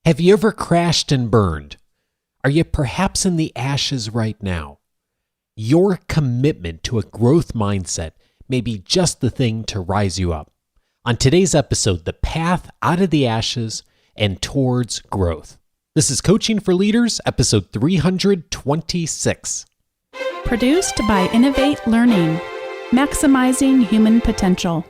Have you ever crashed and burned? Are you perhaps in the ashes right now? Your commitment to a growth mindset may be just the thing to rise you up. On today's episode, the path out of the ashes and towards growth. This is Coaching for Leaders, episode 326. Produced by Innovate Learning, maximizing human potential.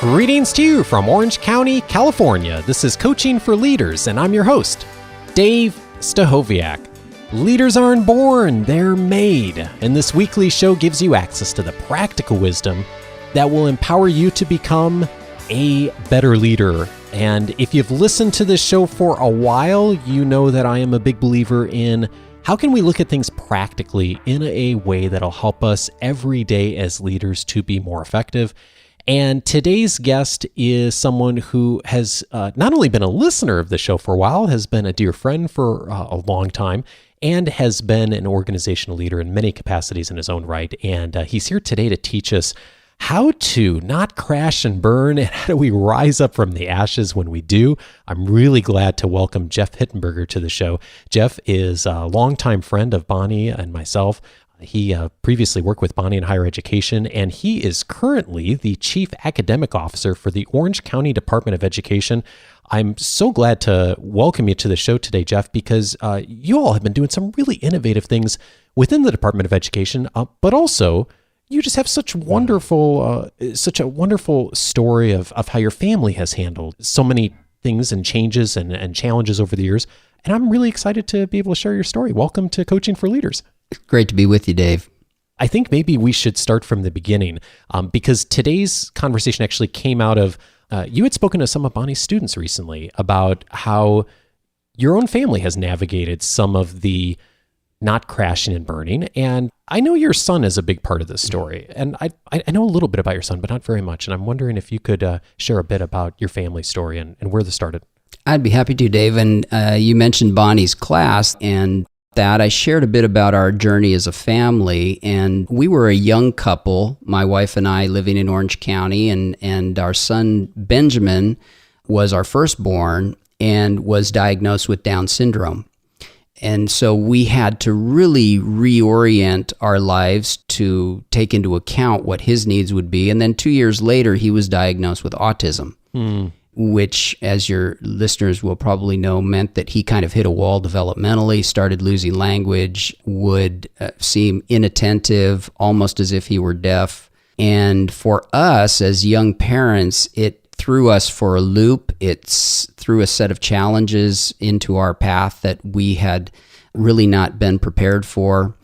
Greetings to you from Orange County, California. This is Coaching for Leaders, and I'm your host, Dave Stachowiak. Leaders aren't born, they're made. And this weekly show gives you access to the practical wisdom that will empower you to become a better leader. And if you've listened to this show for a while, you know that I am a big believer in how can we look at things practically in a way that'll help us every day as leaders to be more effective. And today's guest is someone who has not only been a listener of the show for a while, has been a dear friend for a long time, and has been an organizational leader in many capacities in his own right. And he's here today to teach us how to not crash and burn, and how do we rise up from the ashes when we do. I'm really glad to welcome Jeff Hittenberger to the show. Jeff is a longtime friend of Bonnie and myself. He previously worked with Bonnie in higher education, and he is currently the Chief Academic Officer for the Orange County Department of Education. I'm so glad to welcome you to the show today, Jeff, because you all have been doing some really innovative things within the Department of Education, but also you just have such a wonderful story of how your family has handled so many things and changes and challenges over the years. And I'm really excited to be able to share your story. Welcome to Coaching for Leaders. Great to be with you, Dave. I think maybe we should start from the beginning because today's conversation actually came out of, you had spoken to some of Bonnie's students recently about how your own family has navigated some of the not crashing and burning. And I know your son is a big part of this story. And I know a little bit about your son, but not very much. And I'm wondering if you could share a bit about your family story and where this started. I'd be happy to, Dave. And you mentioned Bonnie's class, and that I shared a bit about our journey as a family. And we were a young couple, my wife and I, living in Orange County, and our son Benjamin was our firstborn and was diagnosed with Down syndrome. And so we had to really reorient our lives to take into account what his needs would be. And then 2 years later, he was diagnosed with autism. Which, as your listeners will probably know, meant that he kind of hit a wall developmentally, started losing language, would seem inattentive, almost as if he were deaf. And for us as young parents, it threw us for a loop. It threw a set of challenges into our path that we had really not been prepared for.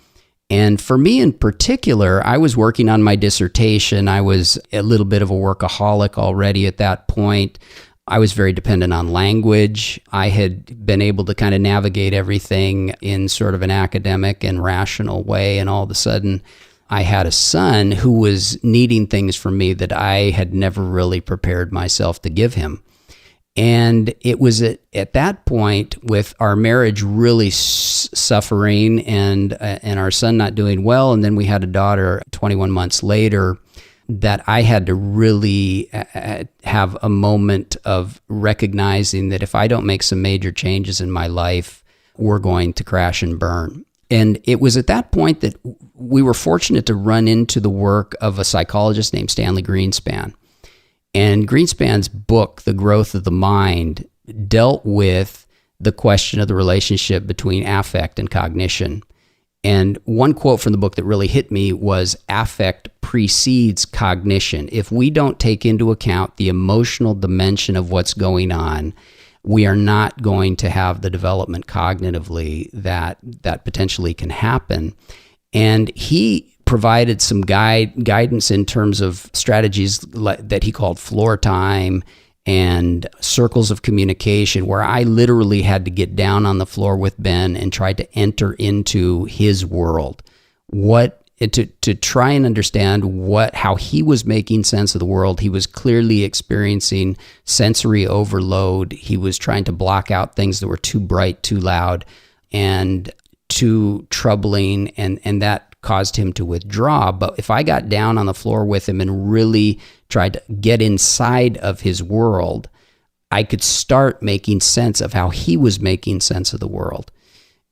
And for me in particular, I was working on my dissertation. I was a little bit of a workaholic already at that point. I was very dependent on language. I had been able to kind of navigate everything in sort of an academic and rational way. And all of a sudden, I had a son who was needing things from me that I had never really prepared myself to give him. And it was at that point, with our marriage really suffering and our son not doing well, and then we had a daughter 21 months later, that I had to really have a moment of recognizing that if I don't make some major changes in my life, we're going to crash and burn. And it was at that point that we were fortunate to run into the work of a psychologist named Stanley Greenspan. And Greenspan's book, The Growth of the Mind, dealt with the question of the relationship between affect and cognition. And one quote from the book that really hit me was, affect precedes cognition. If we don't take into account the emotional dimension of what's going on, we are not going to have the development cognitively that potentially can happen. And he provided some guidance in terms of strategies that he called floor time and circles of communication, where I literally had to get down on the floor with Ben and try to enter into his world, to try and understand how he was making sense of the world. He was clearly experiencing sensory overload. He was trying to block out things that were too bright, too loud, and too troubling, and that caused him to withdraw. But if I got down on the floor with him and really tried to get inside of his world, I could start making sense of how he was making sense of the world.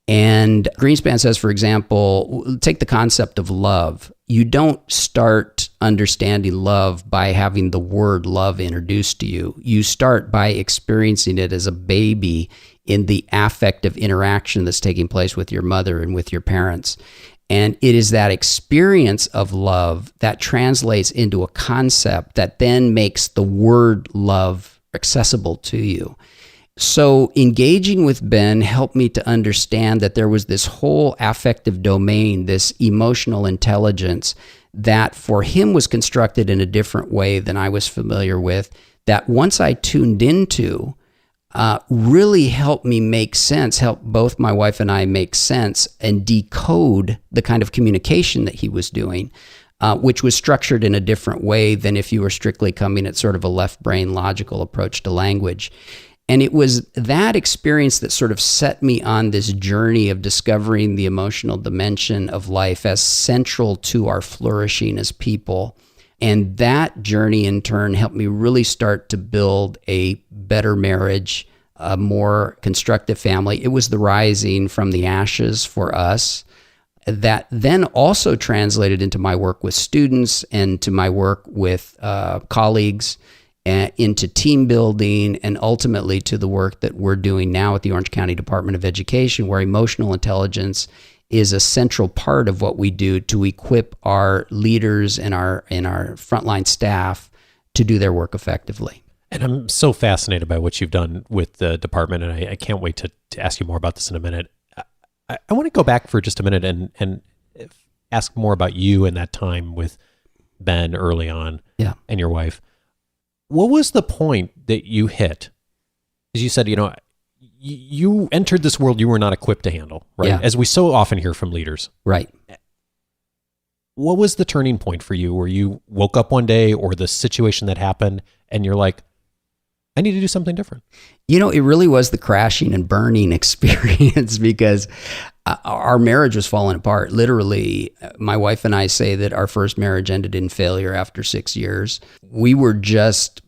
And Greenspan says, for example, take the concept of love. You don't start understanding love by having the word love introduced to you. You start by experiencing it as a baby in the affective interaction that's taking place with your mother and with your parents. And it is that experience of love that translates into a concept that then makes the word love accessible to you. So engaging with Ben helped me to understand that there was this whole affective domain, this emotional intelligence that for him was constructed in a different way than I was familiar with, that once I tuned into, really helped me make sense, helped both my wife and I make sense and decode the kind of communication that he was doing, which was structured in a different way than if you were strictly coming at sort of a left brain logical approach to language. And it was that experience that sort of set me on this journey of discovering the emotional dimension of life as central to our flourishing as people. And that journey in turn helped me really start to build a better marriage, a more constructive family. It was the rising from the ashes for us that then also translated into my work with students and to my work with colleagues, into team building, and ultimately to the work that we're doing now at the Orange County Department of Education, where emotional intelligence is a central part of what we do to equip our leaders and our frontline staff to do their work effectively. And I'm so fascinated by what you've done with the department, and I can't wait to ask you more about this in a minute. I want to go back for just a minute and ask more about you and that time with Ben early on, and your wife. What was the point that you hit? As you said, you entered this world you were not equipped to handle, right? Yeah. As we so often hear from leaders. Right. What was the turning point for you where you woke up one day or the situation that happened and you're like, I need to do something different? It really was the crashing and burning experience because our marriage was falling apart. Literally, my wife and I say that our first marriage ended in failure after 6 years. We were just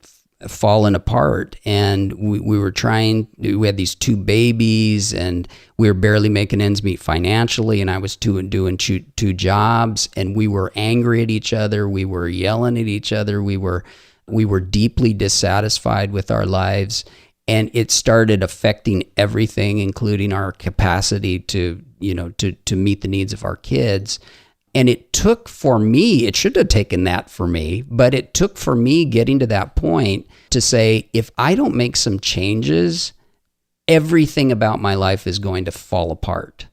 falling apart, and we had these 2 babies, and we were barely making ends meet financially, and I was doing 2 jobs, and we were angry at each other. We were yelling at each other. We were deeply dissatisfied with our lives, and it started affecting everything, including our capacity to meet the needs of our kids. And it took for me, it should have taken that for me, but it took for me getting to that point to say, if I don't make some changes, everything about my life is going to fall apart.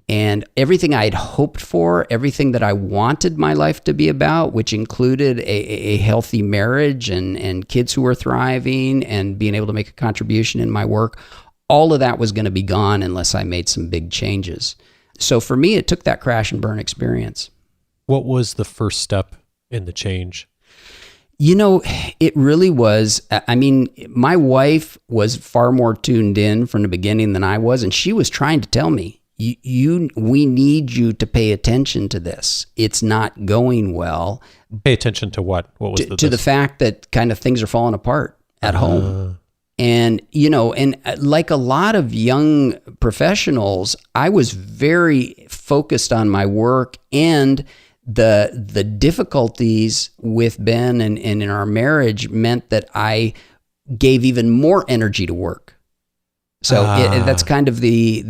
And everything I had hoped for, everything that I wanted my life to be about, which included a healthy marriage and kids who were thriving and being able to make a contribution in my work, all of that was going to be gone unless I made some big changes. So for me, it took that crash and burn experience. What was the first step in the change? It really was. I mean, my wife was far more tuned in from the beginning than I was, and she was trying to tell me, we need you to pay attention to this. It's not going well. Pay attention to what? What was to the fact that kind of things are falling apart at home. And, and like a lot of young professionals, I was very focused on my work and the difficulties with Ben and in our marriage meant that I gave even more energy to work. So that's kind of the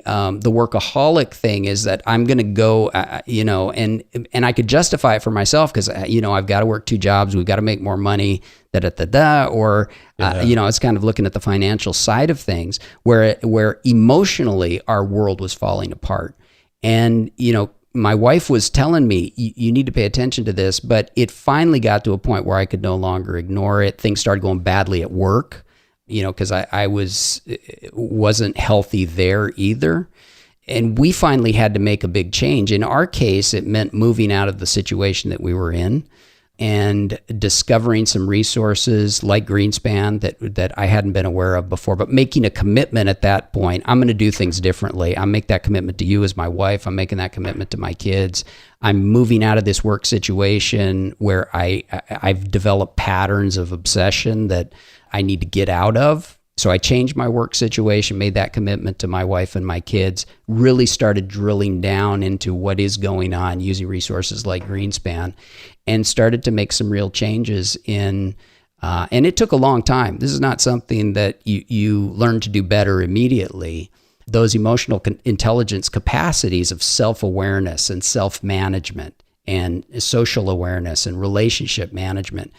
workaholic thing, is that I'm going to go, and I could justify it for myself because, I've got to work 2 jobs. We've got to make more money, or, it's kind of looking at the financial side of things where emotionally our world was falling apart. And, my wife was telling me, you need to pay attention to this, but it finally got to a point where I could no longer ignore it. Things started going badly at work. Because I wasn't healthy there either. And we finally had to make a big change. In our case, it meant moving out of the situation that we were in. and discovering some resources like Greenspan that I hadn't been aware of before, but making a commitment at that point. I'm going to do things differently. I make that commitment to you as my wife. I'm making that commitment to my kids. I'm moving out of this work situation where I've developed patterns of obsession that I need to get out of. So I changed my work situation, made that commitment to my wife and my kids, really started drilling down into what is going on using resources like Greenspan, and started to make some real changes in, and it took a long time. This is not something that you learn to do better immediately. Those emotional intelligence capacities of self-awareness and self-management and social awareness and relationship management,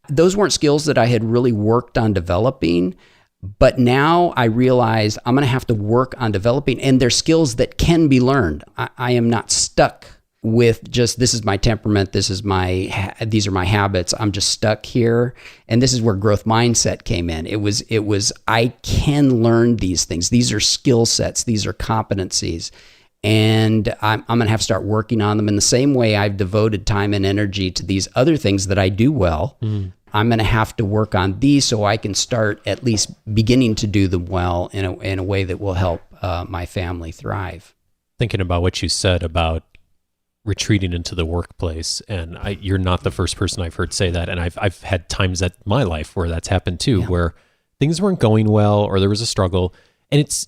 those weren't skills that I had really worked on developing. But now I realize I'm going to have to work on developing, and they're skills that can be learned. I am not stuck with just, this is my temperament, these are my habits, I'm just stuck here. And this is where growth mindset came in. It was I can learn these things. These are skill sets, these are competencies. And I'm going to have to start working on them in the same way I've devoted time and energy to these other things that I do well. I'm going to have to work on these so I can start at least beginning to do them well in a way that will help my family thrive. Thinking about what you said about retreating into the workplace, and you're not the first person I've heard say that, and I've had times at my life where that's happened too, where things weren't going well or there was a struggle, and it's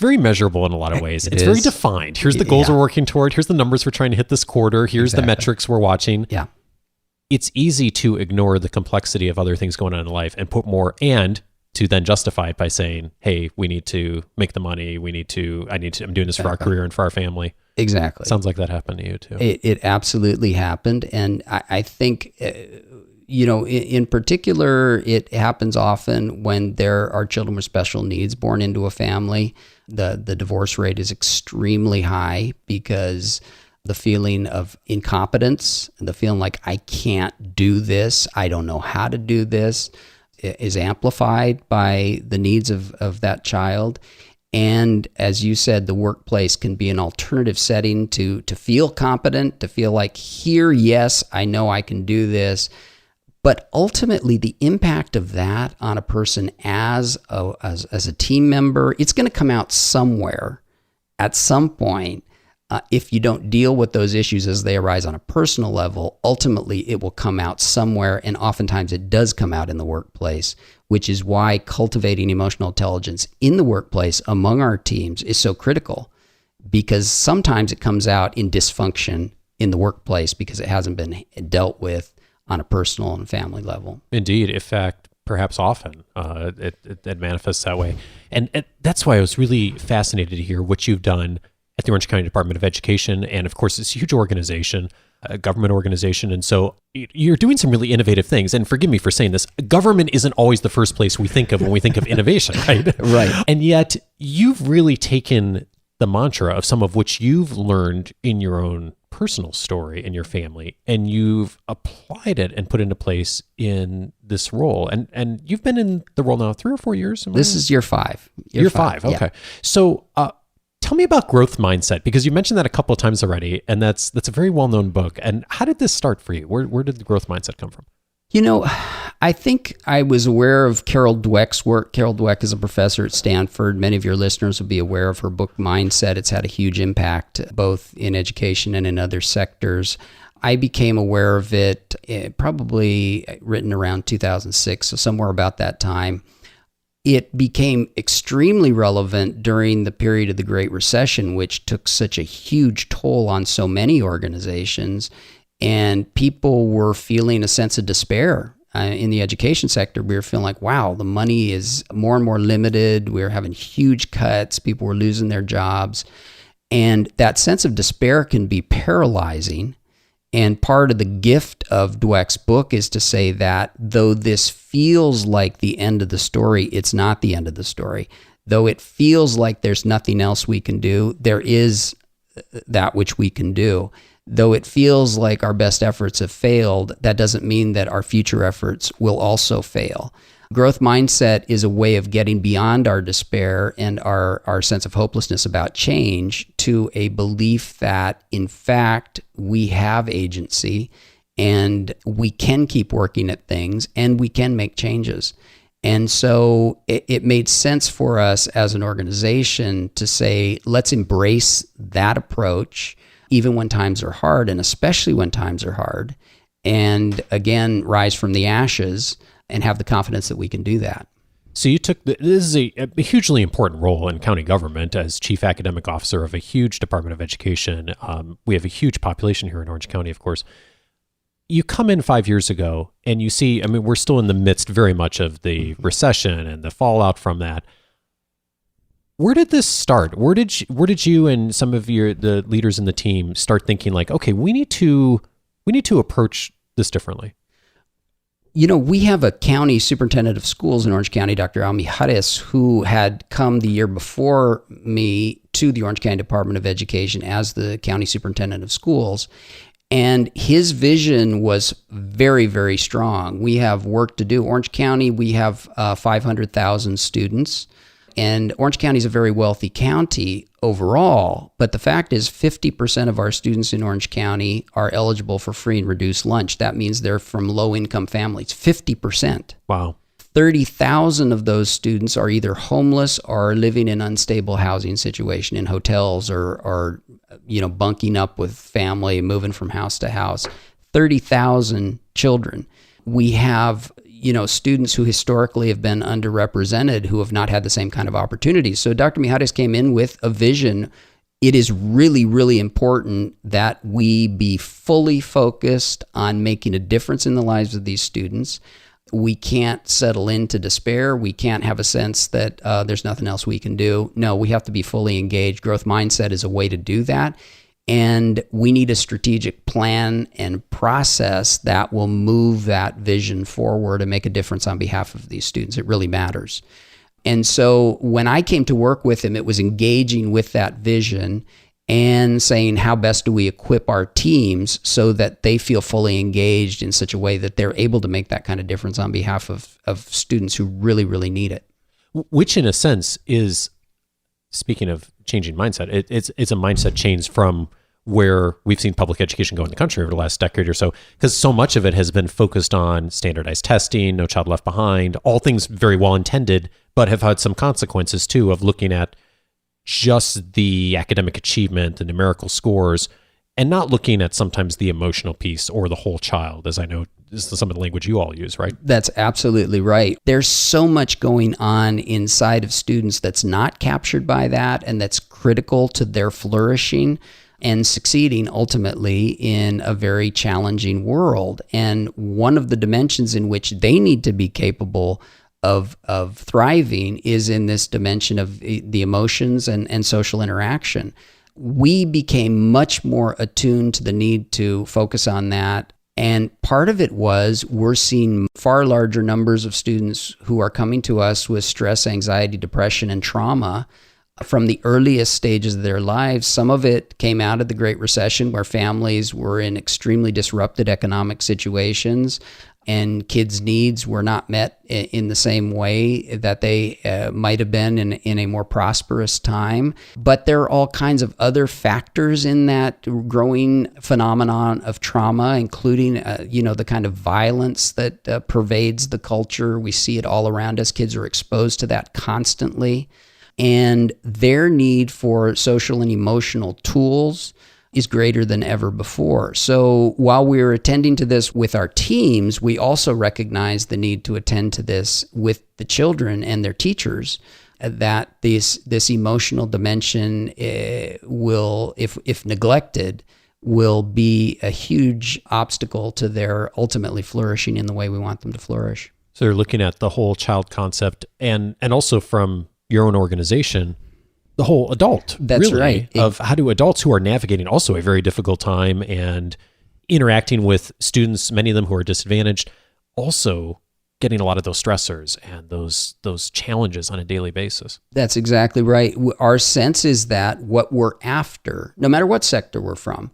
very measurable in a lot of ways. It's very defined. Here's the goals we're working toward. Here's the numbers we're trying to hit this quarter. Here's the metrics we're watching. Yeah. It's easy to ignore the complexity of other things going on in life and put more, and to then justify it by saying, hey, we need to make the money. I'm doing this for our career and for our family. Exactly. Sounds like that happened to you too. It absolutely happened. And I think, in particular, it happens often when there are children with special needs born into a family. The divorce rate is extremely high because the feeling of incompetence, the feeling like I can't do this, I don't know how to do this, is amplified by the needs of that child. And as you said, the workplace can be an alternative setting to feel competent, to feel like here, yes, I know I can do this. But ultimately, the impact of that on a person as a team member, it's going to come out somewhere at some point. If you don't deal with those issues as they arise on a personal level, ultimately it will come out somewhere, and oftentimes it does come out in the workplace, which is why cultivating emotional intelligence in the workplace among our teams is so critical, because sometimes it comes out in dysfunction in the workplace because it hasn't been dealt with on a personal and family level. Indeed. In fact, perhaps often it manifests that way. And that's why I was really fascinated to hear what you've done at the Orange County Department of Education. And of course, it's a huge organization, a government organization. And so you're doing some really innovative things. And forgive me for saying this, government isn't always the first place we think of when we think of innovation, right? Right. And yet you've really taken the mantra of some of which you've learned in your own personal story in your family, and you've applied it and put into place in this role. And you've been in the role now 3 or 4 years? This is year 5. Year 5. Okay. Yeah. So, tell me about growth mindset, because you mentioned that a couple of times already, and that's a very well-known book. And how did this start for you? Where did the growth mindset come from? I think I was aware of Carol Dweck's work. Carol Dweck is a professor at Stanford. Many of your listeners will be aware of her book, Mindset. It's had a huge impact both in education and in other sectors. I became aware of it probably written around 2006, so somewhere about that time. It became extremely relevant during the period of the Great Recession, which took such a huge toll on so many organizations, and people were feeling a sense of despair. In the education sector, we were feeling like, wow, the money is more and more limited. We were having huge cuts. People were losing their jobs. And that sense of despair can be paralyzing. And part of the gift of Dweck's book is to say that though this feels like the end of the story, it's not the end of the story. Though it feels like there's nothing else we can do, there is that which we can do. Though it feels like our best efforts have failed, that doesn't mean that our future efforts will also fail. Growth mindset is a way of getting beyond our despair and our sense of hopelessness about change to a belief that, in fact, we have agency and we can keep working at things, and we can make changes. And so it made sense for us as an organization to say, let's embrace that approach, even when times are hard, and especially when times are hard, and again, rise from the ashes and have the confidence that we can do that. So you took this is a hugely important role in county government as chief academic officer of a huge Department of Education. We have a huge population here in Orange County, of course. You come in 5 years ago and you see, I mean, we're still in the midst very much of the recession and the fallout from that. Where did this start? Where did you and some of the leaders in the team start thinking like, okay, we need to approach this differently? You know, we have a county superintendent of schools in Orange County, Dr. Mijares, who had come the year before me to the Orange County Department of Education as the county superintendent of schools. And his vision was very, very strong. We have work to do. Orange County, we have 500,000 students. And Orange County is a very wealthy county overall, but the fact is 50% of our students in Orange County are eligible for free and reduced lunch. That means they're from low-income families, 50%. Wow. 30,000 of those students are either homeless or living in unstable housing situation in hotels or bunking up with family, moving from house to house. 30,000 children. We have students who historically have been underrepresented who have not had the same kind of opportunities. So Dr. Mijares came in with a vision. It is really, really important that we be fully focused on making a difference in the lives of these students. We can't settle into despair. We can't have a sense that there's nothing else we can do. No, we have to be fully engaged. Growth mindset is a way to do that. And we need a strategic plan and process that will move that vision forward and make a difference on behalf of these students. It really matters. And so when I came to work with him, it was engaging with that vision and saying, how best do we equip our teams so that they feel fully engaged in such a way that they're able to make that kind of difference on behalf of students who really, really need it. Which in a sense is, speaking of changing mindset, it's a mindset change from where we've seen public education go in the country over the last decade or so, because so much of it has been focused on standardized testing, no child left behind, all things very well intended, but have had some consequences too of looking at just the academic achievement and numerical scores and not looking at sometimes the emotional piece or the whole child, as I know is some of the language you all use, right? That's absolutely right. There's so much going on inside of students that's not captured by that and that's critical to their flourishing and succeeding ultimately in a very challenging world. And one of the dimensions in which they need to be capable of thriving is in this dimension of the emotions and social interaction. We became much more attuned to the need to focus on that. And part of it was we're seeing far larger numbers of students who are coming to us with stress, anxiety, depression, and trauma from the earliest stages of their lives. Some of it came out of the Great Recession where families were in extremely disrupted economic situations and kids' needs were not met in the same way that they might have been in a more prosperous time. But there are all kinds of other factors in that growing phenomenon of trauma, including the kind of violence that pervades the culture. We see it all around us. Kids are exposed to that constantly. And their need for social and emotional tools is greater than ever before. So while we're attending to this with our teams, we also recognize the need to attend to this with the children and their teachers, that this emotional dimension will, if neglected, will be a huge obstacle to their ultimately flourishing in the way we want them to flourish. So you're looking at the whole child concept and also from your own organization, the whole adult. That's really, right. Of how do adults who are navigating also a very difficult time and interacting with students, many of them who are disadvantaged, also getting a lot of those stressors and those challenges on a daily basis. That's exactly right. Our sense is that what we're after, no matter what sector we're from,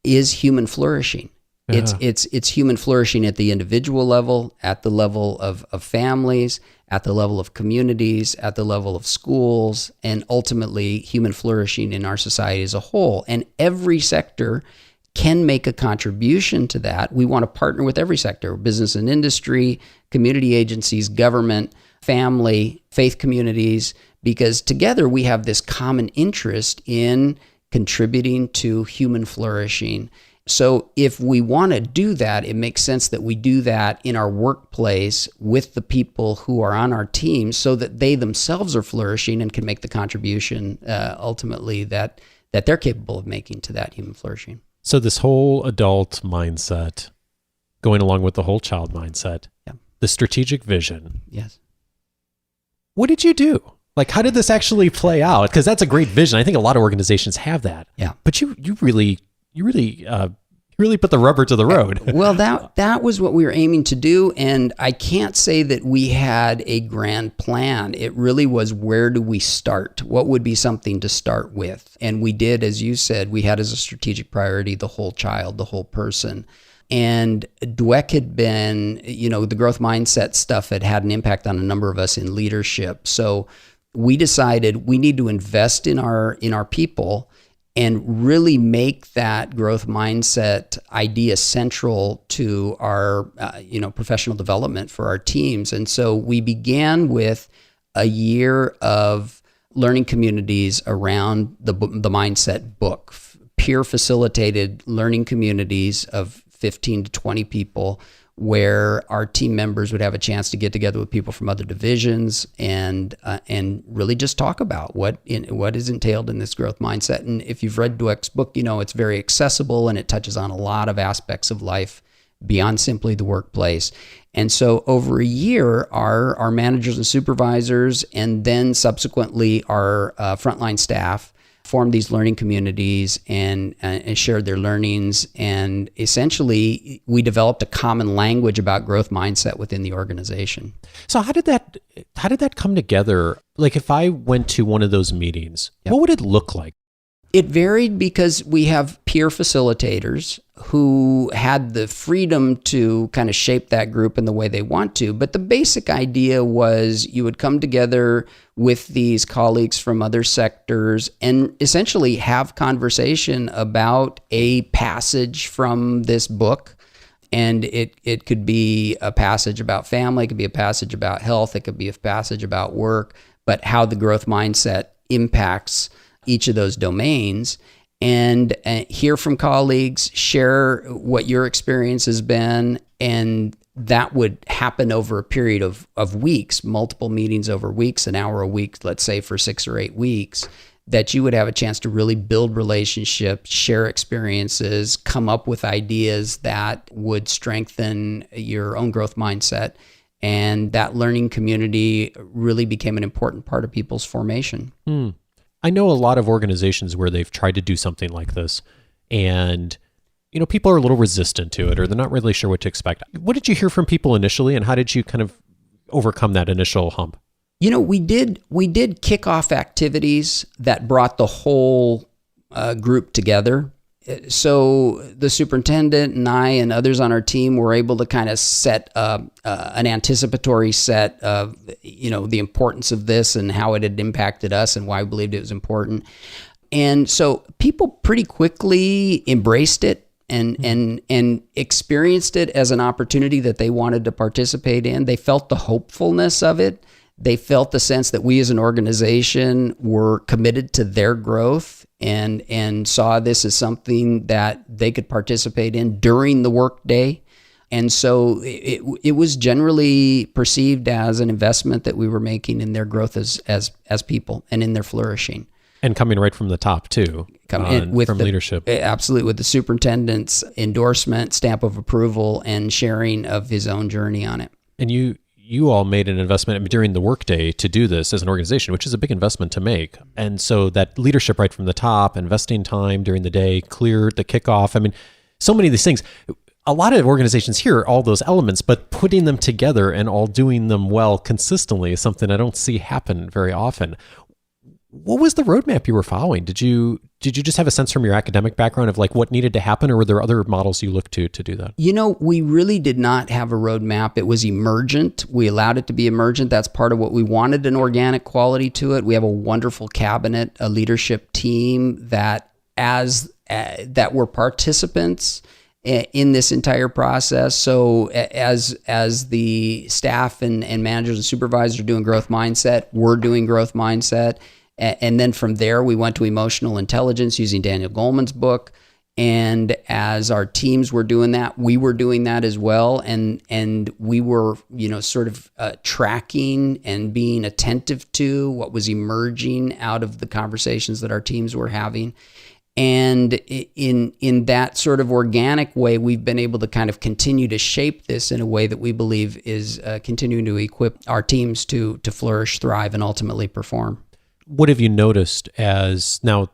is human flourishing. Yeah. It's human flourishing at the individual level, at the level of families, at the level of communities, at the level of schools, and ultimately human flourishing in our society as a whole. And every sector can make a contribution to that, we want to partner with every sector, business and industry, community agencies, government, family, faith communities, because together we have this common interest in contributing to human flourishing. So if we want to do that, it makes sense that we do that in our workplace with the people who are on our team so that they themselves are flourishing and can make the contribution ultimately that they're capable of making to that human flourishing. So this whole adult mindset, going along with the whole child mindset, the strategic vision. Yes. What did you do? Like, how did this actually play out? Because that's a great vision. I think a lot of organizations have that. Yeah. But you really put the rubber to the road. Well, that was what we were aiming to do. And I can't say that we had a grand plan. It really was, where do we start? What would be something to start with? And we did, as you said, we had as a strategic priority the whole child, the whole person. And Dweck had been, the growth mindset stuff had an impact on a number of us in leadership. So we decided we need to invest in our people and really make that growth mindset idea central to our, professional development for our teams. And so we began with a year of learning communities around the mindset book, peer facilitated learning communities of 15 to 20 people, where our team members would have a chance to get together with people from other divisions and really just talk about what is entailed in this growth mindset. And if you've read Dweck's book, it's very accessible and it touches on a lot of aspects of life beyond simply the workplace. And so over a year, our managers and supervisors, and then subsequently our frontline staff, formed these learning communities and shared their learnings. And essentially, we developed a common language about growth mindset within the organization. So how did that come together? Like, if I went to one of those meetings, what would it look like? It varied because we have peer facilitators who had the freedom to kind of shape that group in the way they want to. But the basic idea was you would come together with these colleagues from other sectors and essentially have conversation about a passage from this book. And it could be a passage about family, it could be a passage about health, it could be a passage about work, but how the growth mindset impacts each of those domains, and hear from colleagues, share what your experience has been. And that would happen over a period of weeks, multiple meetings over weeks, an hour a week, let's say for 6 or 8 weeks, that you would have a chance to really build relationships, share experiences, come up with ideas that would strengthen your own growth mindset. And that learning community really became an important part of people's formation. I know a lot of organizations where they've tried to do something like this, and people are a little resistant to it, or they're not really sure what to expect. What did you hear from people initially, and how did you kind of overcome that initial hump? We did kickoff activities that brought the whole group together. So the superintendent and I and others on our team were able to kind of set an anticipatory set of, the importance of this and how it had impacted us and why we believed it was important. And so people pretty quickly embraced it and experienced it as an opportunity that they wanted to participate in. They felt the hopefulness of it. They felt the sense that we as an organization were committed to their growth and saw this as something that they could participate in during the workday. And so it was generally perceived as an investment that we were making in their growth as people and in their flourishing. And coming right from the top too, from leadership. Absolutely, with the superintendent's endorsement, stamp of approval, and sharing of his own journey on it. And you all made an investment during the workday to do this as an organization, which is a big investment to make. And so that leadership right from the top, investing time during the day, clear the kickoff. I mean, so many of these things. A lot of organizations hear all those elements, but putting them together and all doing them well consistently is something I don't see happen very often. What was the roadmap you were following? Did you just have a sense from your academic background of like what needed to happen, or were there other models you looked to do that? We really did not have a roadmap. It was emergent. We allowed it to be emergent. That's part of what we wanted, an organic quality to it. We have a wonderful cabinet, a leadership team that as that were participants in this entire process. So as the staff and managers and supervisors are doing growth mindset, we're doing growth mindset. And then from there, we went to emotional intelligence using Daniel Goleman's book. And as our teams were doing that, we were doing that as well. And we were, sort of tracking and being attentive to what was emerging out of the conversations that our teams were having. And in that sort of organic way, we've been able to kind of continue to shape this in a way that we believe is continuing to equip our teams to flourish, thrive, and ultimately perform. What have you noticed as now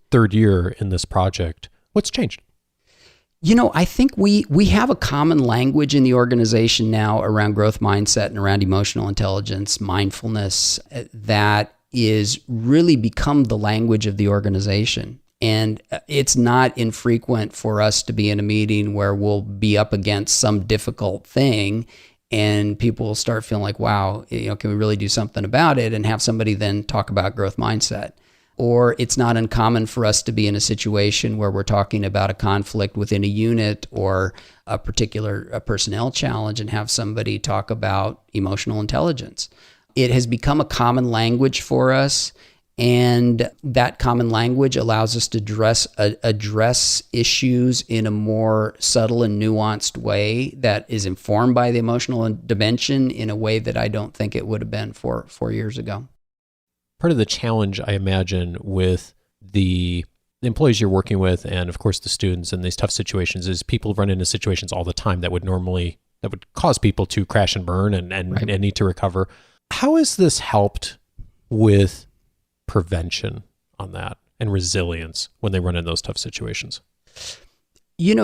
third year in this project? What's changed? I think we have a common language in the organization now around growth mindset and around emotional intelligence, mindfulness, that is really become the language of the organization. And it's not infrequent for us to be in a meeting where we'll be up against some difficult thing and people will start feeling like, wow, can we really do something about it? And have somebody then talk about growth mindset. Or it's not uncommon for us to be in a situation where we're talking about a conflict within a unit or a particular personnel challenge and have somebody talk about emotional intelligence. It has become a common language for us, and that common language allows us to address issues in a more subtle and nuanced way that is informed by the emotional dimension in a way that I don't think it would have been 4 years ago. Part of the challenge, I imagine, with the employees you're working with and, of course, the students in these tough situations is people run into situations all the time that would cause people to crash and burn and need to recover. How has this helped with prevention on that and resilience when they run in those tough situations?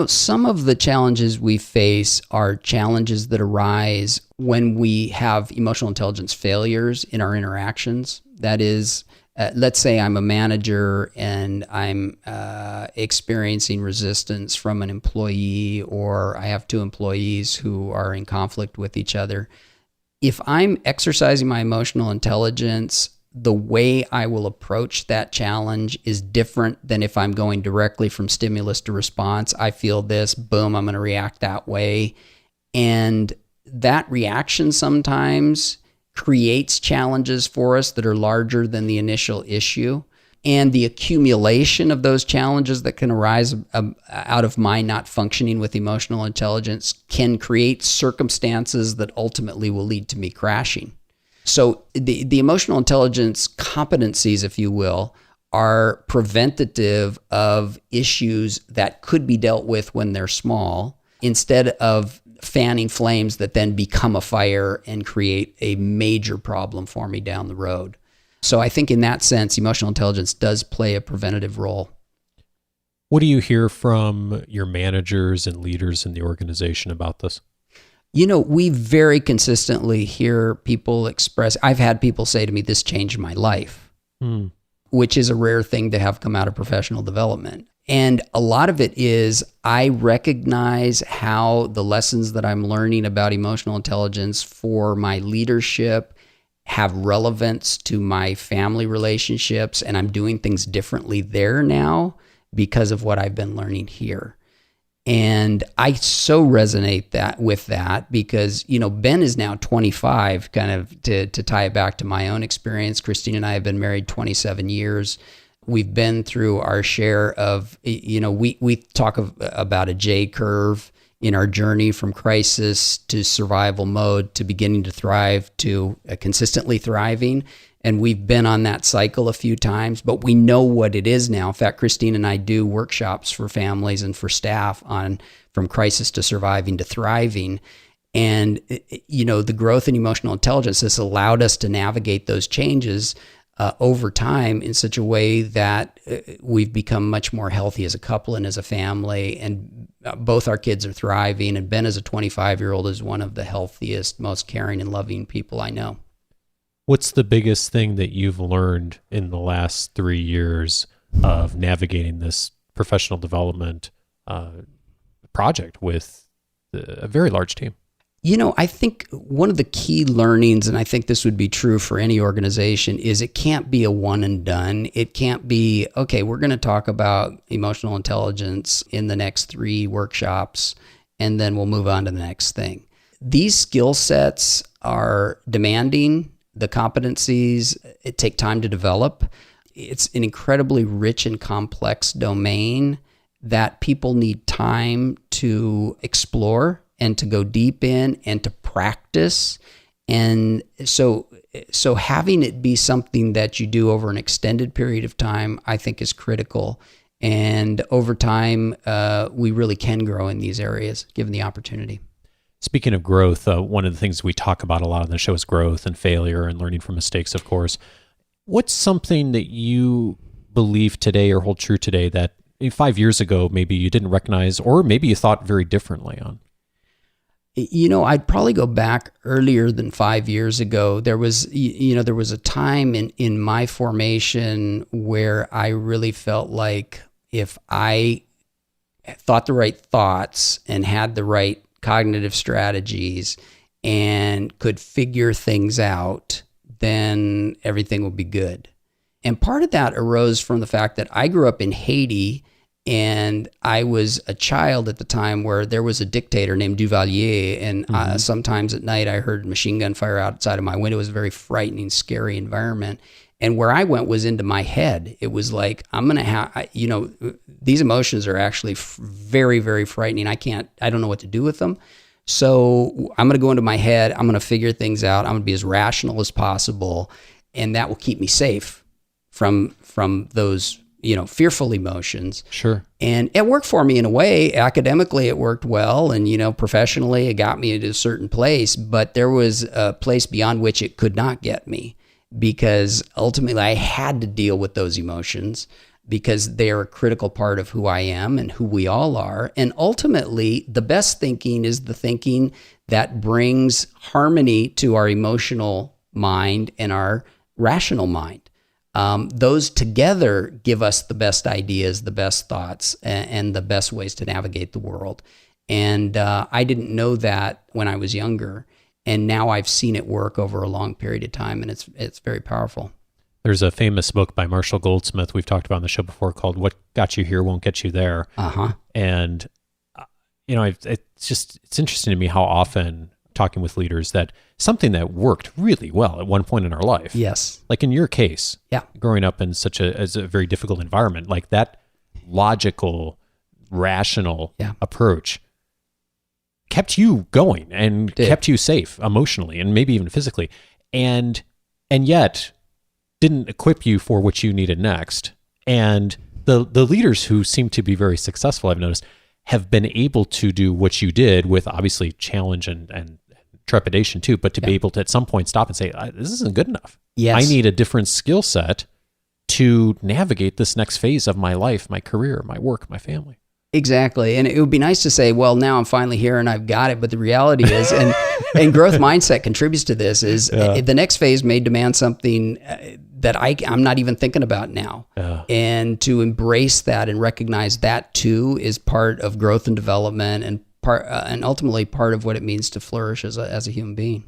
Some of the challenges we face are challenges that arise when we have emotional intelligence failures in our interactions. That is, let's say I'm a manager and I'm experiencing resistance from an employee, or I have 2 employees who are in conflict with each other. If I'm exercising my emotional intelligence, the way I will approach that challenge is different than if I'm going directly from stimulus to response. I feel this, boom, I'm going to react that way. And that reaction sometimes creates challenges for us that are larger than the initial issue. And the accumulation of those challenges that can arise out of my not functioning with emotional intelligence can create circumstances that ultimately will lead to me crashing. So the emotional intelligence competencies, if you will, are preventative of issues that could be dealt with when they're small, instead of fanning flames that then become a fire and create a major problem for me down the road. So I think in that sense, emotional intelligence does play a preventative role. What do you hear from your managers and leaders in the organization about this? We very consistently hear people express, I've had people say to me, this changed my life, which is a rare thing to have come out of professional development. And a lot of it is I recognize how the lessons that I'm learning about emotional intelligence for my leadership have relevance to my family relationships, and I'm doing things differently there now because of what I've been learning here. And I so resonate with that because, Ben is now 25, kind of to tie it back to my own experience. Christine and I have been married 27 years. We've been through our share of, we talk about a J curve in our journey from crisis to survival mode to beginning to thrive to consistently thriving. And we've been on that cycle a few times, but we know what it is now. In fact, Christine and I do workshops for families and for staff on from crisis to surviving to thriving. And, the growth in emotional intelligence has allowed us to navigate those changes over time in such a way that we've become much more healthy as a couple and as a family. And both our kids are thriving. And Ben, as a 25-year-old, is one of the healthiest, most caring and loving people I know. What's the biggest thing that you've learned in the last 3 years of navigating this professional development project with a very large team? I think one of the key learnings, and I think this would be true for any organization, is it can't be a one and done. It can't be, okay, we're going to talk about emotional intelligence in the next 3 workshops, and then we'll move on to the next thing. These skill sets are demanding. The competencies, it take time to develop. It's an incredibly rich and complex domain that people need time to explore and to go deep in and to practice. And so having it be something that you do over an extended period of time, I think is critical. And over time, we really can grow in these areas, given the opportunity. Speaking of growth, one of the things we talk about a lot on the show is growth and failure and learning from mistakes, of course. What's something that you believe today or hold true today that 5 years ago maybe you didn't recognize, or maybe you thought very differently on? I'd probably go back earlier than 5 years ago. There was a time in my formation where I really felt like if I thought the right thoughts and had the right cognitive strategies and could figure things out, then everything would be good. And part of that arose from the fact that I grew up in Haiti, and I was a child at the time where there was a dictator named Duvalier, and sometimes at night I heard machine gun fire outside of my window. It was a very frightening, scary environment. And where I went was into my head. It was like, I'm going to have, these emotions are actually very, very frightening. I don't know what to do with them. So I'm going to go into my head. I'm going to figure things out. I'm going to be as rational as possible. And that will keep me safe from those fearful emotions. Sure. And it worked for me in a way. Academically, it worked well. And, professionally, it got me into a certain place. But there was a place beyond which it could not get me, because ultimately I had to deal with those emotions because they're a critical part of who I am and who we all are. And ultimately, the best thinking is the thinking that brings harmony to our emotional mind and our rational mind. Those together give us the best ideas, the best thoughts, and the best ways to navigate the world. And I didn't know that when I was younger, and now I've seen it work over a long period of time, and it's very powerful. There's a famous book by Marshall Goldsmith we've talked about on the show before called "What Got You Here Won't Get You There." And it's interesting to me how often talking with leaders that something that worked really well at one point in our life. Yes. Like in your case, yeah, growing up in as a very difficult environment, like that logical, rational approach kept you going and kept you safe emotionally and maybe even physically. And yet didn't equip you for what you needed next. And the leaders who seem to be very successful, I've noticed, have been able to do what you did with obviously challenge and trepidation too, but to be able to at some point stop and say, this isn't good enough. Yes. I need a different skill set to navigate this next phase of my life, my career, my work, my family. Exactly. And it would be nice to say, well, now I'm finally here and I've got it. But the reality is, and growth mindset contributes to this, is the next phase may demand something that I'm not even thinking about now. And to embrace that and recognize that too is part of growth and development, and ultimately part of what it means to flourish as a human being.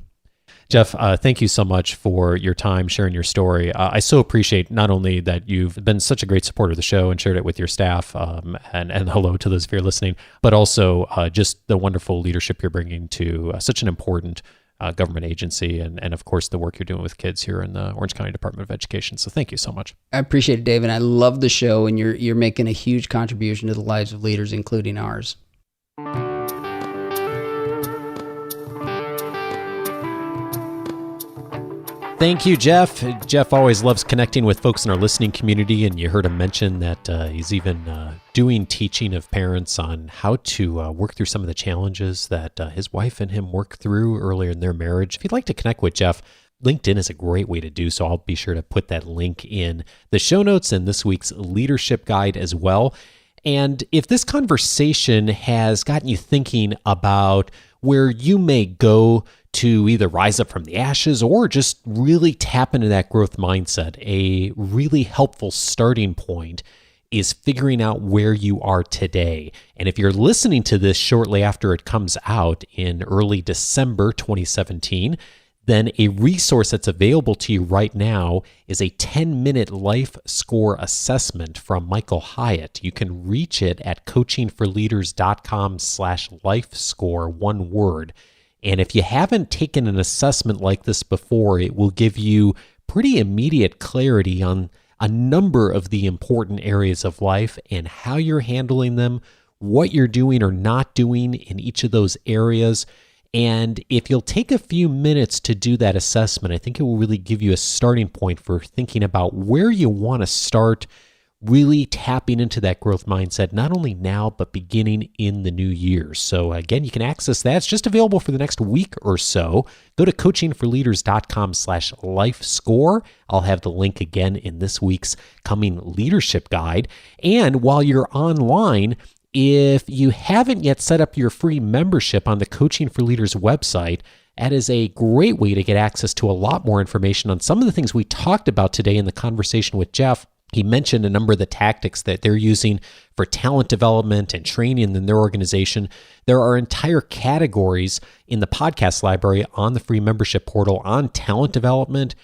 Jeff, thank you so much for your time, sharing your story. I so appreciate not only that you've been such a great supporter of the show and shared it with your staff, and hello to those if you're listening, but also just the wonderful leadership you're bringing to such an important government agency, and of course the work you're doing with kids here in the Orange County Department of Education. So thank you so much. I appreciate it, Dave, and I love the show, and you're making a huge contribution to the lives of leaders, including ours. Thank you, Jeff. Jeff always loves connecting with folks in our listening community, and you heard him mention that he's even doing teaching of parents on how to work through some of the challenges that his wife and him worked through earlier in their marriage. If you'd like to connect with Jeff, LinkedIn is a great way to do so. I'll be sure to put that link in the show notes and this week's leadership guide as well. And if this conversation has gotten you thinking about where you may go to either rise up from the ashes or just really tap into that growth mindset, a really helpful starting point is figuring out where you are today. And if you're listening to this shortly after it comes out in early December 2017, then a resource that's available to you right now is a 10-minute life score assessment from Michael Hyatt. You can reach it at coachingforleaders.com/life score, one word. And if you haven't taken an assessment like this before, it will give you pretty immediate clarity on a number of the important areas of life and how you're handling them, what you're doing or not doing in each of those areas. And if you'll take a few minutes to do that assessment, I think it will really give you a starting point for thinking about where you want to start really tapping into that growth mindset, not only now, but beginning in the new year. So again, you can access that. It's just available for the next week or so. Go to coachingforleaders.com/life score. I'll have the link again in this week's coming leadership guide. And while you're online, if you haven't yet set up your free membership on the Coaching for Leaders website, that is a great way to get access to a lot more information on some of the things we talked about today in the conversation with Jeff. He mentioned a number of the tactics that they're using for talent development and training in their organization. There are entire categories in the podcast library on the free membership portal on talent development,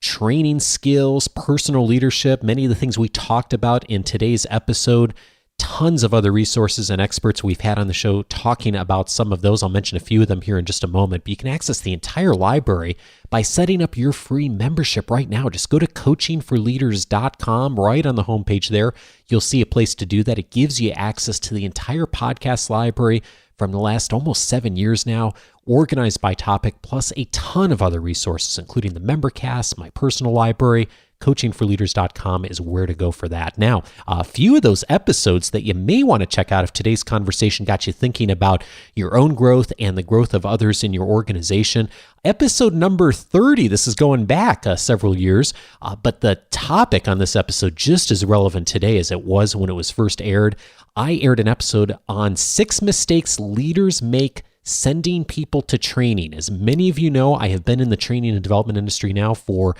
training skills, personal leadership, many of the things we talked about in today's episode. Tons of other resources and experts we've had on the show talking about some of those. I'll mention a few of them here in just a moment, but you can access the entire library by setting up your free membership right now. Just go to coachingforleaders.com. Right on the homepage there, you'll see a place to do that. It gives you access to the entire podcast library from the last almost 7 years now, organized by topic, plus a ton of other resources, including the MemberCast, my personal library. Coachingforleaders.com is where to go for that. Now, a few of those episodes that you may want to check out if today's conversation got you thinking about your own growth and the growth of others in your organization. Episode number 30, this is going back several years, but the topic on this episode just as relevant today as it was when it was first aired. I aired an episode on 6 mistakes leaders make sending people to training. As many of you know, I have been in the training and development industry now for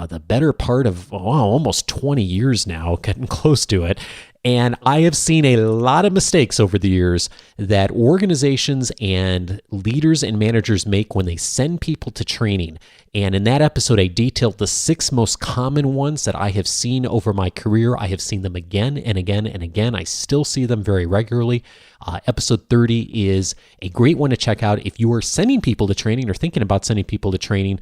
the better part of almost 20 years now, getting close to it. And I have seen a lot of mistakes over the years that organizations and leaders and managers make when they send people to training. And in that episode, I detailed the 6 most common ones that I have seen over my career. I have seen them again and again and again. I still see them very regularly. Episode 30 is a great one to check out if you are sending people to training or thinking about sending people to training.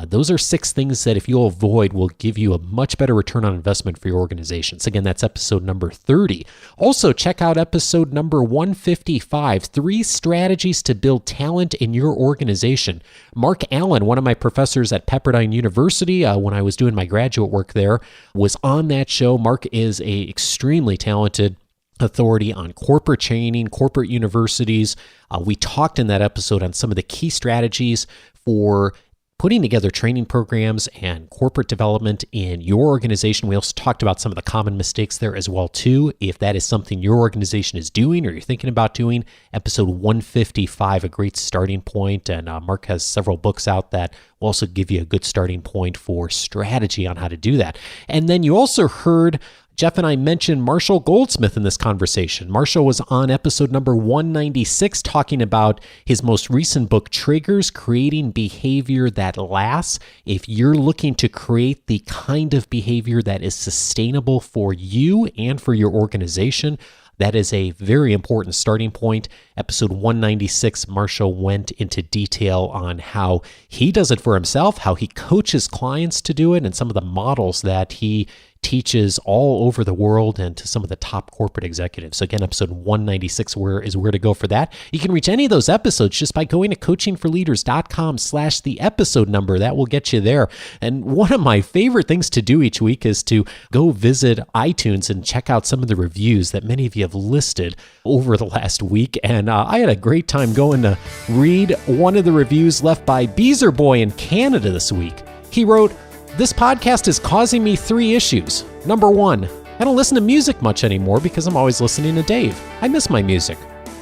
Those are 6 things that if you'll avoid will give you a much better return on investment for your organizations. Again, that's episode number 30. Also, check out episode number 155, 3 strategies to build talent in your organization. Mark Allen, one of my professors at Pepperdine University, when I was doing my graduate work there, was on that show. Mark is a extremely talented authority on corporate training, corporate universities. We talked in that episode on some of the key strategies for putting together training programs and corporate development in your organization. We also talked about some of the common mistakes there as well too. If that is something your organization is doing or you're thinking about doing, episode 155, a great starting point. And Mark has several books out that will also give you a good starting point for strategy on how to do that. And then you also heard Jeff and I mentioned Marshall Goldsmith in this conversation. Marshall was on episode number 196 talking about his most recent book, Triggers, Creating Behavior That Lasts. If you're looking to create the kind of behavior that is sustainable for you and for your organization, that is a very important starting point. Episode 196, Marshall went into detail on how he does it for himself, how he coaches clients to do it, and some of the models that he teaches all over the world and to some of the top corporate executives. So again, episode 196 is where to go for that. You can reach any of those episodes just by going to coachingforleaders.com/the episode number. That will get you there. And one of my favorite things to do each week is to go visit iTunes and check out some of the reviews that many of you have listed over the last week. And I had a great time going to read one of the reviews left by Beezer Boy in Canada this week. He wrote, "This podcast is causing me 3 issues. Number 1, I don't listen to music much anymore because I'm always listening to Dave. I miss my music.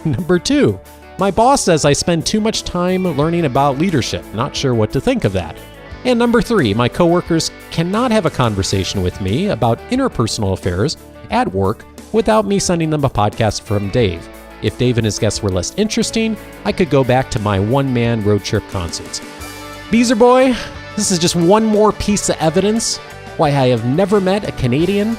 Number 2, my boss says I spend too much time learning about leadership. Not sure what to think of that. And number 3, my coworkers cannot have a conversation with me about interpersonal affairs at work without me sending them a podcast from Dave. If Dave and his guests were less interesting, I could go back to my one-man road trip concerts. Beezer Boy, this is just one more piece of evidence why I have never met a Canadian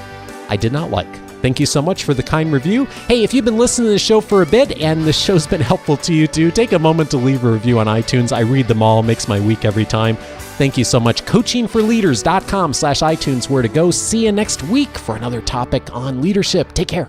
I did not like. Thank you so much for the kind review. Hey, if you've been listening to the show for a bit and the show's been helpful to you too, take a moment to leave a review on iTunes. I read them all, makes my week every time. Thank you so much. coachingforleaders.com/iTunes, where to go. See you next week for another topic on leadership. Take care.